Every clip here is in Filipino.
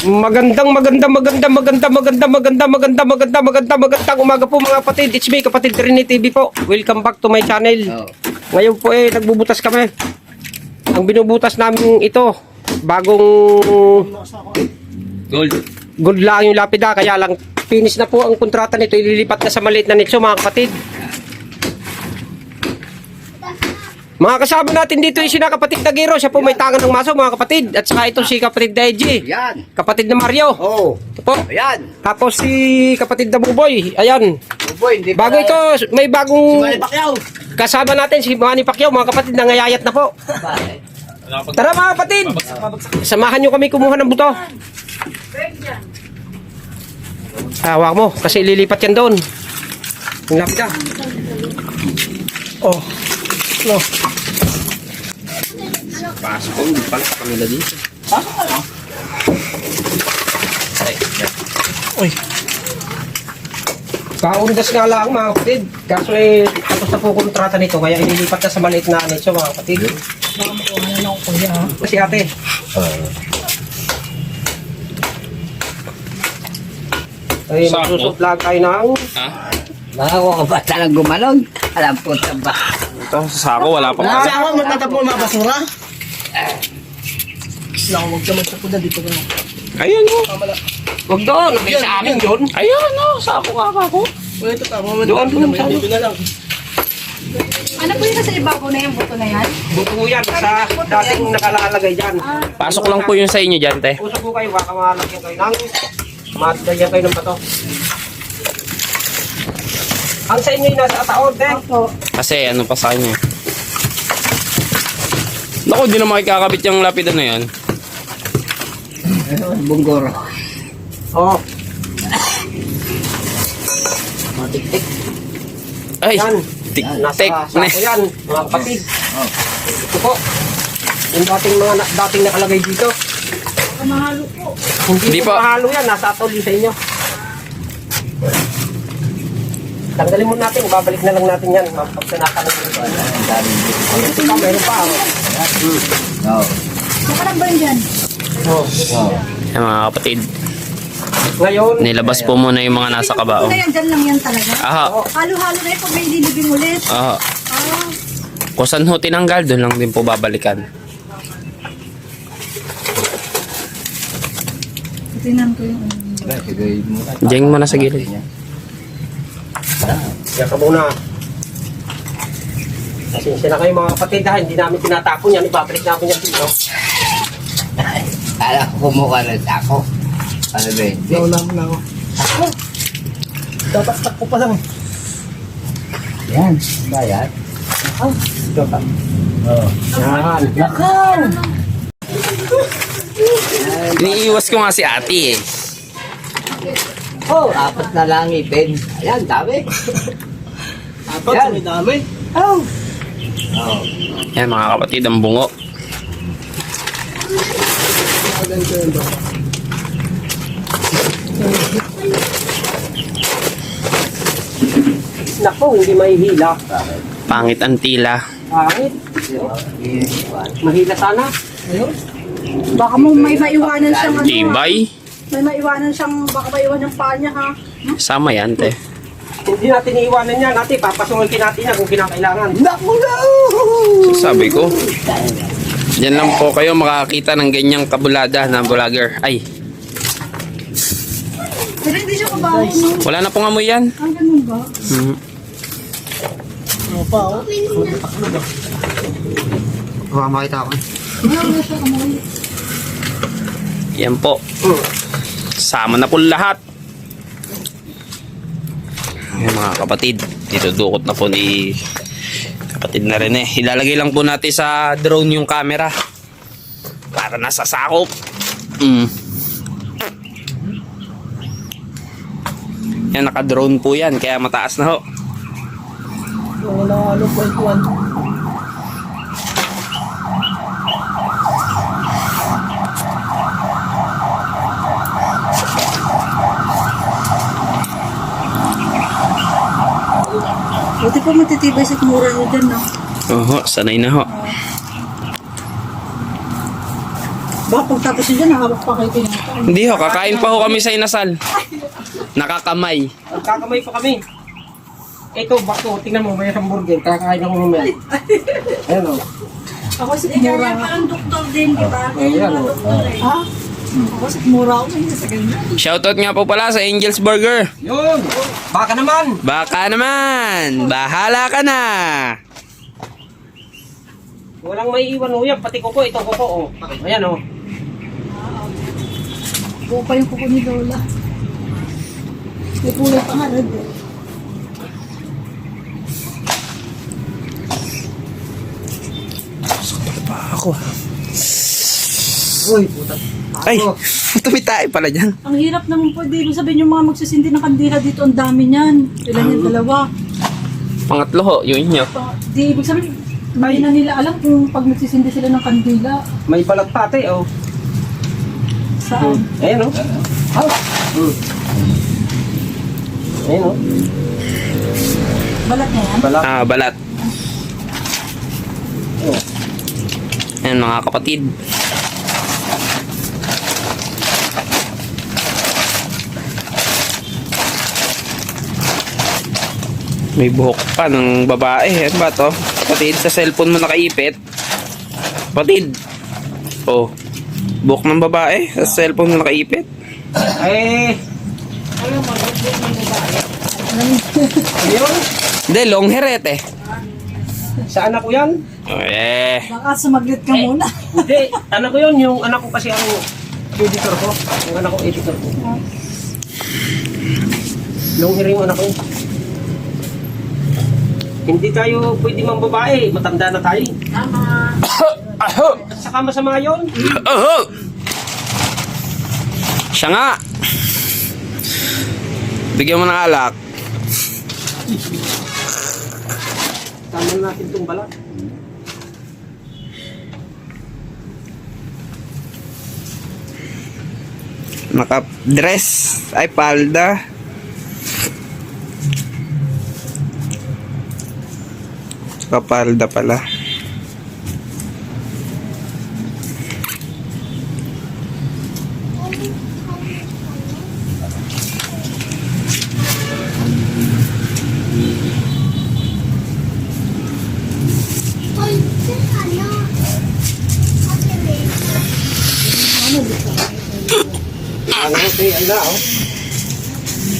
Magandang umaga po mga kapatid. It's me, kapatid Trini TV po. Welcome back to my channel. Ngayon po nagbubutas kami. Ang binubutas namin ito, bagong gold lang yung lapida. Kaya lang finish na po ang kontrata nito. Ililipat na sa maliit na nicho mga kapatid. Mga kasama natin dito yung sina kapatid Tagiro. Siya po may tangan ng maso mga kapatid. At saka ito si kapatid Deji. Yan. Kapatid na Mario. Oo. Ito po. Ayan. Tapos si kapatid na Buboy. Ayan. Buboy, hindi Bago ito, may Si bagong Manny Pacquiao. kasama natin si Manny Pacquiao. Mga kapatid, nangayayat na po. Tara mga kapatid. Samahan nyo kami kumuha ng buto. Hawak mo kasi lilipat yan doon. Yung lapida. Oh. No. Pasok ko, hindi pala sa kanila dito. Pasok ka lang. Uy. Kaundas nga lang mga kapatid. Kaso tapos na po kontrata nito. Kaya inilipat na sa maliit na anetso mga kapatid. Kasi ate. Ay, magsusuplag tayo ng... Makakuha ka ba talang gumalon? Alam po ba? Ito, sa sako, wala pa. Sa ako, magtatapon mga basura? Huwag naman sa puda dito. Ayan o. Huwag doon. Nabili sa amin yun. Ayan o, sako kakako. Ito tama. Doon sa dito na lang. Ano po yung nasa ibabaw na yung buto na yan? Buto yan sa dating nakalalagay dyan. Pasok lang po yun sa inyo dyan, te. Usap po kayo, baka malagyan kayo ng matagyan kayo ng bato. Ang sa inyo yung nasa ataon, te. Kasi ano pa sa kanya. Naku, di na makikakabit yung lapida na yan. Bunggoro. Oo. Matik-tik. Ay, Yan. tik-tik. Nasa sako yan, mga kapatid. Ito po. Yung dating nakalagay dito. Kamahalo po. Hindi Di po pa. mahalo yan, nasa atol sa inyo. Tanggalin mo natin, babalik na lang natin yan. Pagsanatan natin ito. Ito pa, meron pa. Oo. Nakalang ba yun dyan? Yan mga kapatid. Ngayon, Nilabas po muna yung mga nasa Buto kabaong. na yan, dyan lang yan talaga? Aha, Halo-halo na yun pag may dilibing ulit. aha. Ah, Kung saan ho tinanggal, doon lang din po babalikan. tingnan ko yung Diyan mo na sa gilid. yan ka muna. Pasensya na kayo mga kapatid ha, hindi namin tinatapon yan, ibabalik namin yan dito. Kala ko kumukha na sa ako. Ano ba yun? Wala ako. Tataktak ko pa lang. Yan. Ba yan? Ito pa. Yan. Lakal! Iniiwas ko nga si ate eh. Oh, apat na lang ipin. Ayan, dami. Apat, may dami. Oh. Oh. Yan mga kapatid, ang bungo. Nako, hindi mahihila. Pangit ang tila. Pangit. Mahila sana. Ayun. baka mo may maiwanan siyang ano. Tibay. May maiwanan siyang, baka maiwan yung paa niya ha. Sama yan, te. Hindi natin iiwanan yan. Natin, papasungin natin yan kung kinakailangan. Naku na! Sabi ko. Diyan lang po kayo makakita ng ganyang kabulada na vlogger. Ay, Pero hindi siya kabaho, no? wala na pong amoy yan. Ang ganun ba? Baka makita ko. Wala siya kamoy. Yan po. Sama na po lahat. Yan mga kapatid. Dito dukot na po ni kapatid na rin eh. Ilalagay lang po natin sa drone yung camera. Para nasa sakop. Yan, naka-drone po yan. Kaya mataas na ho. Wala, 0.1. Buti pa matitibay sa kumura niyo dyan, no? Oho, sanay na ho. Ba, pagtapos yun, nakawak pa kayo pinaka. Hindi ho, kakain pa ho kami sa inasal. Nakakamay. Magkakamay pa kami. Ito, bako, tingnan mo, may hamburger. Kakain ako mamaya. Ayan o. Ako si Mura. Parang doktor din, di ba? Ayan o. Ha? Ako si Mura ako ngayon sa ganyan. Shoutout nga po pala sa Angel's Burger. Yun! Baka naman! Baka naman, bahala ka na. Walang may iwan o yan. Pati kuko, ito kuko o. Ayan o. Buo pa yung kuko ni Lola. May kulay pa nga, red. Ako. Uy, puta. Ay, tumitay pala dyan. Ang hirap naman po, di mo sabihin yung mga magsisindi ng kandila dito, ang dami niyan. Ilan yung dalawa. Pangatlo ho, yung inyo. Di ibig sabihin, hindi na nila alam kung pag nagsisindi sila ng kandila, May balat pati o. saan. Ayan o. Ayan o. Balat na yan. Balat. Balat. Ayan mga kapatid. May buhok pa ng babae. Ano ba to? Kapatid, sa cellphone mo nakaipit. Kapatid. Oh. Buhok ng babae. Sa cellphone mo nakaipit. Eh. Ayun. Hindi, long hair eh. Sa anak ko yan. Eh. Baka sumaglit ka muna. Hindi. Anak ko yun. Yung anak ko kasi ang editor ko. Yung anak ko editor ko. Long hair yung anak ko. Hindi tayo pwede mang babae. Matanda na tayo. Saka masama yun. Siya nga. Bigyan mo ng alak. Tama natin itong balat. Naka-dress. Ay, palda. Kapalda pala. Ano ko tayo na oh.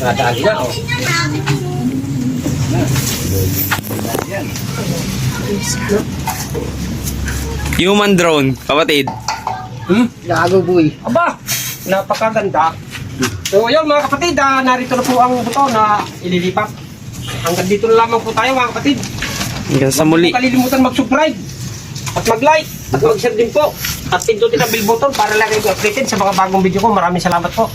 Nadali na oh. Human drone, kapatid. Gago boy. Aba, napakaganda. So ayun mga kapatid, narito na po ang buto na ililipat. Hanggang dito na lamang po tayo mga kapatid. Hanggang sa muli. Huwag kalilimutan mag-subscribe at mag-like at mag-share din po. At pindutin ang bell button para lagi ko updated sa mga bagong video ko. Maraming salamat po.